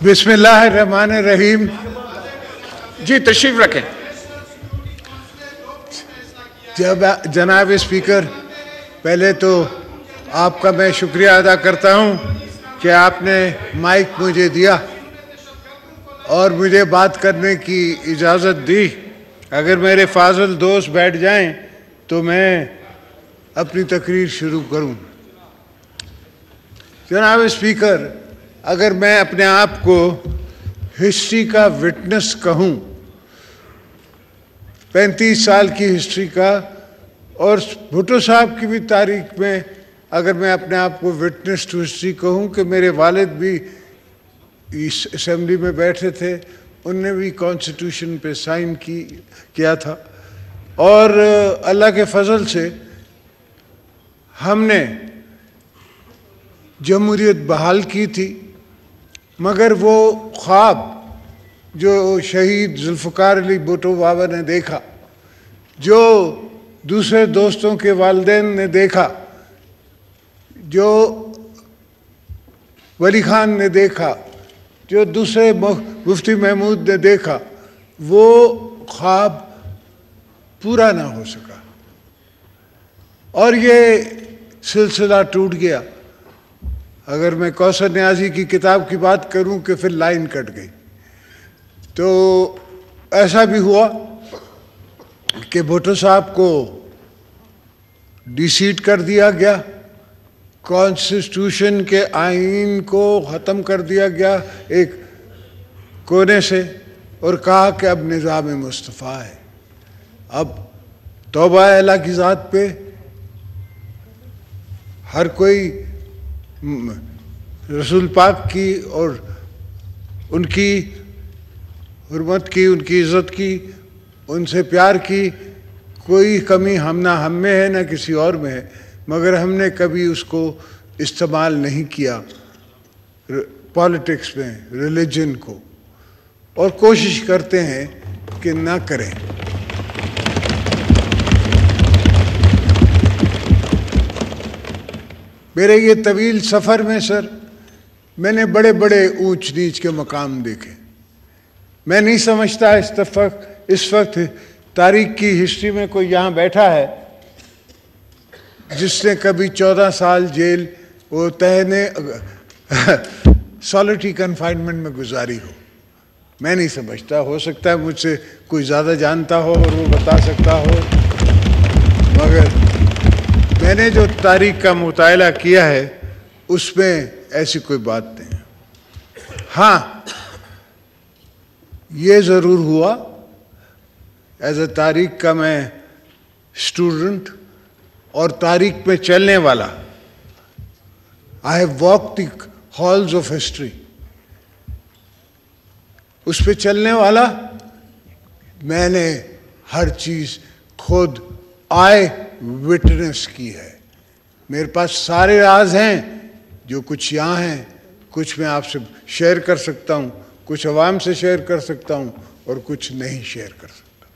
बिस्मिल्लाहिर्रहमानिर्रहीम। जी तशरीफ रखें। जनाब स्पीकर, पहले तो आपका मैं शुक्रिया अदा करता हूं कि आपने माइक मुझे दिया और मुझे बात करने की इजाज़त दी। अगर मेरे फाजिल दोस्त बैठ जाएं तो मैं अपनी तकरीर शुरू करूं। जनाब स्पीकर, अगर मैं अपने आप को हिस्ट्री का विटनेस कहूं, 35 साल की हिस्ट्री का, और भुट्टो साहब की भी तारीख में अगर मैं अपने आप को विटनेस टू हिस्ट्री कहूं कि मेरे वालिद भी इस असेंबली में बैठे थे, उनने भी कॉन्स्टिट्यूशन पे साइन किया था और अल्लाह के फजल से हमने जमहूरियत बहाल की थी। मगर वो ख्वाब जो शहीद जुल्फ़िकार अली भुट्टो बाबा ने देखा, जो दूसरे दोस्तों के वालिदैन ने देखा, जो वली खान ने देखा, जो दूसरे मुफ्ती महमूद ने देखा, वो ख्वाब पूरा ना हो सका और ये सिलसिला टूट गया। अगर मैं कौसर न्याजी की किताब की बात करूं कि फिर लाइन कट गई, तो ऐसा भी हुआ कि भुट्टो साहब को डिसीट कर दिया गया, कॉन्स्टिट्यूशन के आइन को ख़त्म कर दिया गया एक कोने से और कहा कि अब निज़ाम मुस्तफ़ा है। अब तौबा अल्लाह की ज़ात पे हर कोई रसूल पाक की और उनकी हुर्मत की, उनकी इज़्ज़त की, उनसे प्यार की कोई कमी हम में है ना किसी और में है, मगर हमने कभी उसको इस्तेमाल नहीं किया पॉलिटिक्स में, रिलीजन को, और कोशिश करते हैं कि ना करें। मेरे ये तवील सफ़र में सर, मैंने बड़े बड़े ऊंच नीच के मकाम देखे। मैं नहीं समझता इस वक्त तारीख की हिस्ट्री में कोई यहाँ बैठा है जिसने कभी 14 साल जेल वो तहने सॉलिटरी कन्फाइनमेंट में गुजारी हो। मैं नहीं समझता, हो सकता है मुझसे कोई ज़्यादा जानता हो और वो बता सकता हो, मगर मैंने जो तारीख का मुताला किया है उसमें ऐसी कोई बात नहीं। हाँ, ये ज़रूर हुआ, एज ए तारीख का मैं स्टूडेंट और तारीख में चलने वाला, I have walk the halls of history, उस पे चलने वाला, मैंने हर चीज़ खुद आई विटनेस की है। मेरे पास सारे राज हैं, जो कुछ यहाँ हैं, कुछ मैं आपसे शेयर कर सकता हूँ, कुछ अवाम से शेयर कर सकता हूँ और कुछ नहीं शेयर कर सकता।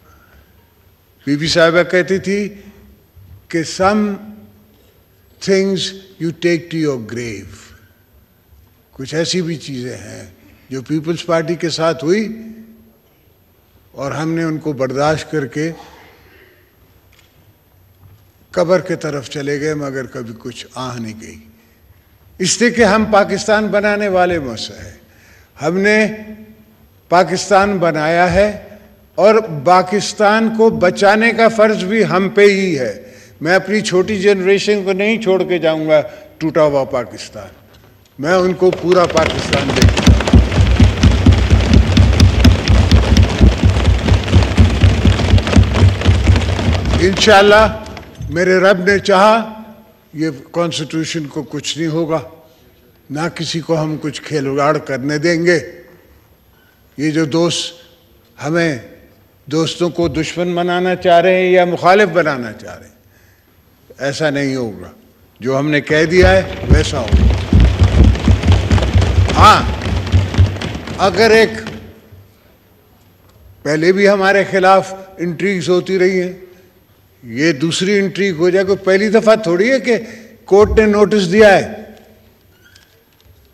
बीबी साहिबा कहती थी कि some things you take to your grave. कुछ ऐसी भी चीज़ें हैं जो पीपल्स पार्टी के साथ हुई और हमने उनको बर्दाश्त करके कब्र के तरफ चले गए, मगर कभी कुछ आह नहीं गई। इसलिए कि हम पाकिस्तान बनाने वाले मुझसे हैं, हमने पाकिस्तान बनाया है और पाकिस्तान को बचाने का फ़र्ज़ भी हम पे ही है। मैं अपनी छोटी जनरेशन को नहीं छोड़ के जाऊंगा टूटा हुआ पाकिस्तान, मैं उनको पूरा पाकिस्तान देखूंगा। इंशाअल्लाह मेरे रब ने चाहा ये कॉन्स्टिट्यूशन को कुछ नहीं होगा, ना किसी को हम कुछ खिलवाड़ करने देंगे। ये जो दोस्त हमें दोस्तों को दुश्मन बनाना चाह रहे हैं या मुखालिफ बनाना चाह रहे हैं, ऐसा नहीं होगा। जो हमने कह दिया है वैसा होगा। हाँ, अगर एक पहले भी हमारे खिलाफ इंट्रीग्स होती रही हैं, ये दूसरी इंट्रीग हो जाए, कोई पहली दफा थोड़ी है कि कोर्ट ने नोटिस दिया है।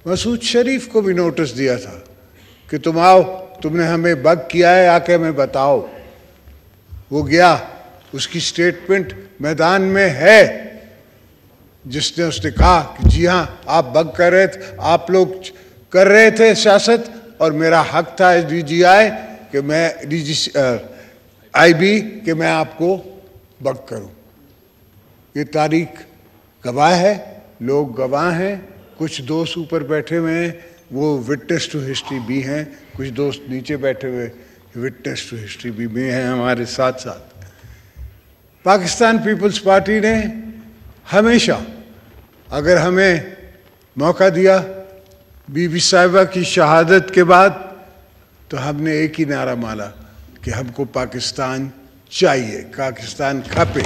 मसूद शरीफ को भी नोटिस दिया था कि तुम आओ, तुमने हमें बग किया है, आके हमें बताओ। वो गया, उसकी स्टेटमेंट मैदान में है, जिसने उसने कहा कि जी हाँ, आप बग कर रहे थे, आप लोग कर रहे थे सियासत, और मेरा हक था एस DGI कि मैं IB कि मैं आपको बग करूं। ये तारीख गवाह है, लोग गवाह हैं, कुछ दोस्त ऊपर बैठे हुए हैं, वो विटनेस टू हिस्ट्री भी हैं, कुछ दोस्त नीचे बैठे हुए विटनेस टू हिस्ट्री भी हैं हमारे साथ साथ। पाकिस्तान पीपल्स पार्टी ने हमेशा अगर हमें मौका दिया, बीबी साहिबा की शहादत के बाद, तो हमने एक ही नारा मारा कि हमको पाकिस्तान चाहिए, पाकिस्तान खपे।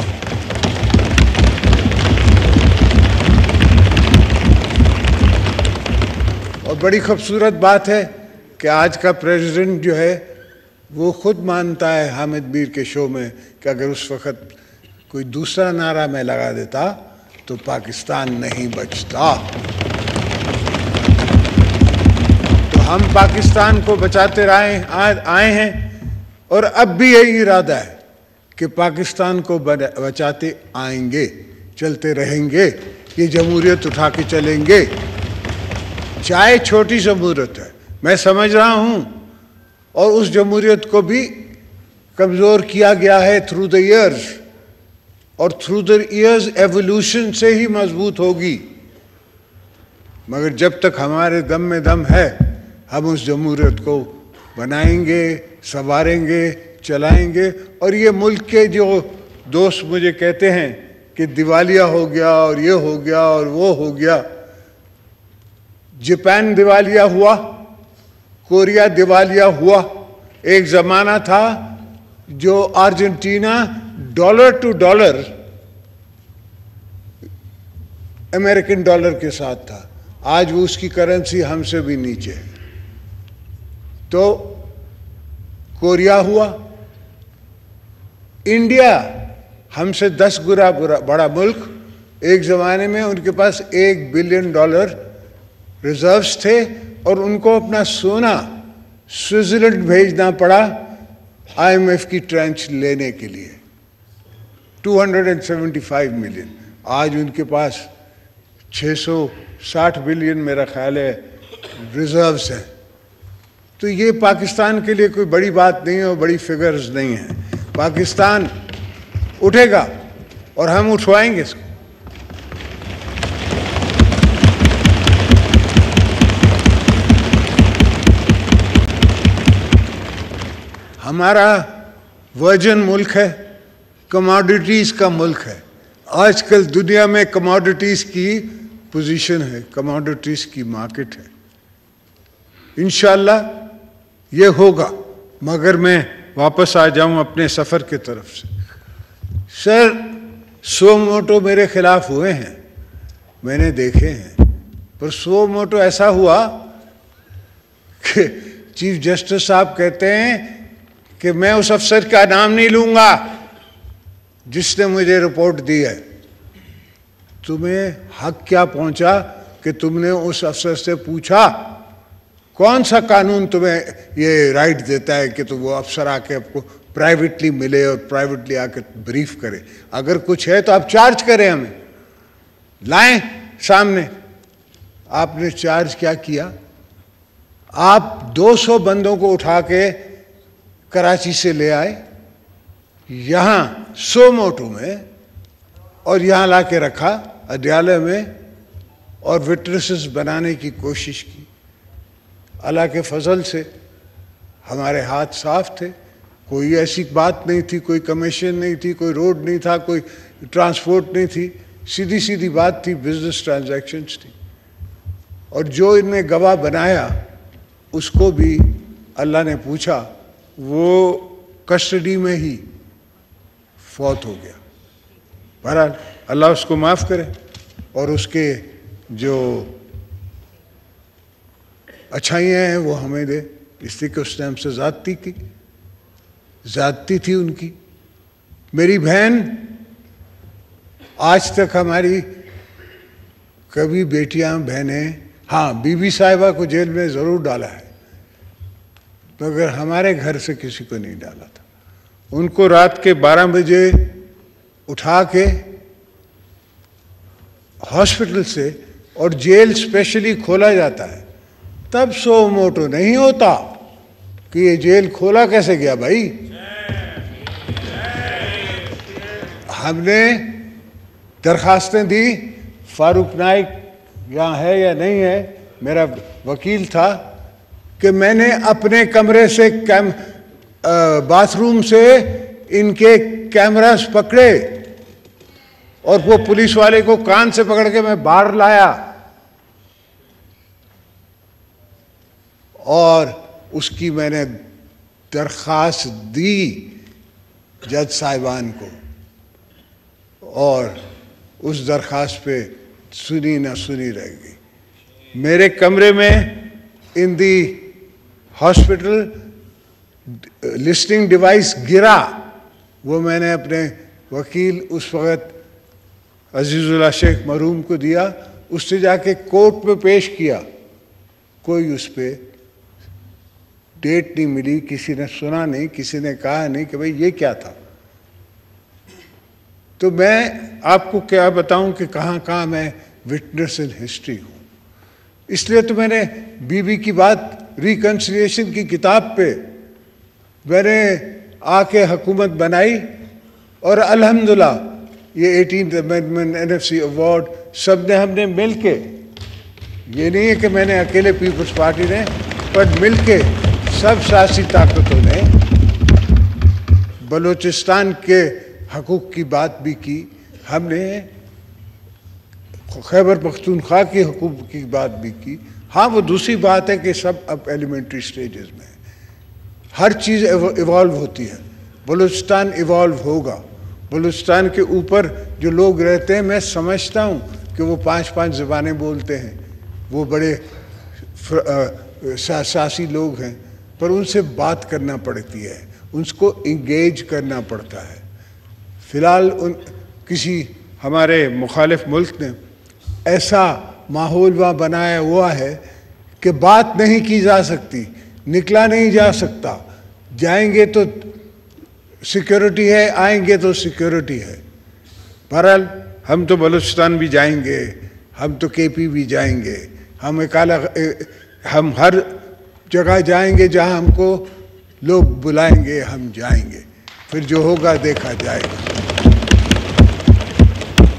और बड़ी खूबसूरत बात है कि आज का प्रेसिडेंट जो है वो खुद मानता है हामिद मीर के शो में कि अगर उस वक़्त कोई दूसरा नारा मैं लगा देता तो पाकिस्तान नहीं बचता। तो हम पाकिस्तान को बचाते आए हैं, और अब भी यही इरादा है कि पाकिस्तान को बचाते आएंगे, चलते रहेंगे, ये जमहूरियत उठा के चलेंगे। चाहे छोटी जमहूरियत है, मैं समझ रहा हूं, और उस जमहूरियत को भी कमज़ोर किया गया है थ्रू द ईयर्स, और थ्रू द ईयर्स एवोल्यूशन से ही मजबूत होगी। मगर जब तक हमारे दम में दम है, हम उस जमहूरियत को बनाएंगे, संवारेंगे, चलाएंगे। और ये मुल्क के जो दोस्त मुझे कहते हैं कि दिवालिया हो गया और ये हो गया और वो हो गया, जापान दिवालिया हुआ, कोरिया दिवालिया हुआ, एक ज़माना था जो Argentina dollar to dollar American dollar के साथ था, आज वो उसकी करेंसी हमसे भी नीचे है। तो कोरिया हुआ, इंडिया हमसे 10 गुना बड़ा मुल्क, एक ज़माने में उनके पास $1 बिलियन रिजर्व्स थे, और उनको अपना सोना स्विट्जरलैंड भेजना पड़ा IMF की ट्रेंच लेने के लिए, 275 मिलियन। आज उनके पास 660 बिलियन मेरा ख्याल है रिजर्व्स हैं। तो ये पाकिस्तान के लिए कोई बड़ी बात नहीं है और बड़ी फिगर्स नहीं है। पाकिस्तान उठेगा और हम उठवाएंगे इसको। हमारा वर्जिन मुल्क है, कमोडिटीज़ का मुल्क है। आजकल दुनिया में कमोडिटीज़ की पोजीशन है, कमोडिटीज़ की मार्केट है। इंशाअल्लाह ये होगा। मगर मैं वापस आ जाऊं अपने सफ़र की तरफ से। सर, 100 मोटो मेरे खिलाफ हुए हैं, मैंने देखे हैं, पर 100 मोटो ऐसा हुआ कि चीफ जस्टिस साहब कहते हैं कि मैं उस अफसर का नाम नहीं लूंगा जिसने मुझे रिपोर्ट दी है। तुम्हें हक क्या पहुंचा कि तुमने उस अफसर से पूछा? कौन सा कानून तुम्हें ये राइट देता है कि तो वो अफसर आके आपको प्राइवेटली मिले और प्राइवेटली आके ब्रीफ करे? अगर कुछ है तो आप चार्ज करें, हमें लाएं सामने। आपने चार्ज क्या किया? आप 200 बंदों को उठा के कराची से ले आए, यहाँ 100 मोटो में, और यहाँ ला के रखा अदयालय में, और विटनेसेस बनाने की कोशिश की। अल्लाह के फजल से हमारे हाथ साफ थे, कोई ऐसी बात नहीं थी, कोई कमीशन नहीं थी, कोई रोड नहीं था, कोई ट्रांसपोर्ट नहीं थी, सीधी सीधी बात थी, बिजनेस ट्रांजैक्शंस थी। और जो इनने गवाह बनाया उसको भी अल्लाह ने पूछा, वो कस्टडी में ही फौत हो गया। बहरहाल अल्लाह उसको माफ़ करे और उसके जो अच्छाइयाँ हैं वो हमें दे, इसलिए कि उसने हमसे ज़्यादती की, ज़्यादती थी उनकी। मेरी बहन आज तक हमारी कभी बेटियां बहनें, हाँ बीबी साहिबा को जेल में ज़रूर डाला है, मगर हमारे घर से किसी को नहीं डाला था। उनको रात के 12 बजे उठा के हॉस्पिटल से और जेल स्पेशली खोला जाता है, तब सो मोटो नहीं होता कि ये जेल खोला कैसे गया भाई। हमने दरखास्तें दी, फारूक नाइक यहाँ है या नहीं है, मेरा वकील था, कि मैंने अपने कमरे से बाथरूम से इनके कैमरास पकड़े और वो पुलिस वाले को कान से पकड़ के मैं बाहर लाया और उसकी मैंने दरखास्त दी जज साहिबान को, और उस दरखास्त पे सुनी ना सुनी रह गई। मेरे कमरे में इन दी हॉस्पिटल लिस्टिंग डिवाइस गिरा, वो मैंने अपने वकील उस वक़्त अजीज़ुल्लाह शेख मरहूम को दिया, उससे जाके कोर्ट में पेश किया। कोई उस पर डेट नहीं मिली, किसी ने सुना नहीं, किसी ने कहा नहीं कि भाई ये क्या था। तो मैं आपको क्या बताऊं कि कहाँ कहाँ मैं विटनेस इन हिस्ट्री हूँ। इसलिए तो मैंने बीबी की बात, रिकन्सिलिएशन की किताब पे मैंने आके हुकूमत बनाई, और अल्हम्दुलिल्लाह ये 18th अमेंडमेंट, NFC अवार्ड सब ने हमने मिल के, ये नहीं है कि मैंने अकेले पीपल्स पार्टी ने, पर मिल के सब सियासी ताकतों ने बलूचिस्तान के हकूक़ की बात भी की, हमने खैबर पख्तूनख्वा के हकूक़ की बात भी की। हाँ, वो दूसरी बात है कि सब अब एलिमेंट्री स्टेजेस में है, हर चीज़ इवॉल्व होती है। बलूचिस्तान इवॉल्व होगा। बलूचिस्तान के ऊपर जो लोग रहते हैं, मैं समझता हूँ कि वो 5-5 ज़बानें बोलते हैं, वो बड़े सियासी लोग हैं, पर उनसे बात करना पड़ती है, उनको इंगेज करना पड़ता है। फ़िलहाल किसी हमारे मुखालिफ मुल्क ने ऐसा माहौल वहाँ बनाया हुआ है कि बात नहीं की जा सकती, निकला नहीं जा सकता। जाएंगे तो सिक्योरिटी है, आएंगे तो सिक्योरिटी है। बहरहाल हम तो बलूचिस्तान भी जाएंगे, हम तो KP भी जाएंगे, हम हर जगह जाएंगे जहाँ हमको लोग बुलाएंगे, हम जाएंगे, फिर जो होगा देखा जाएगा।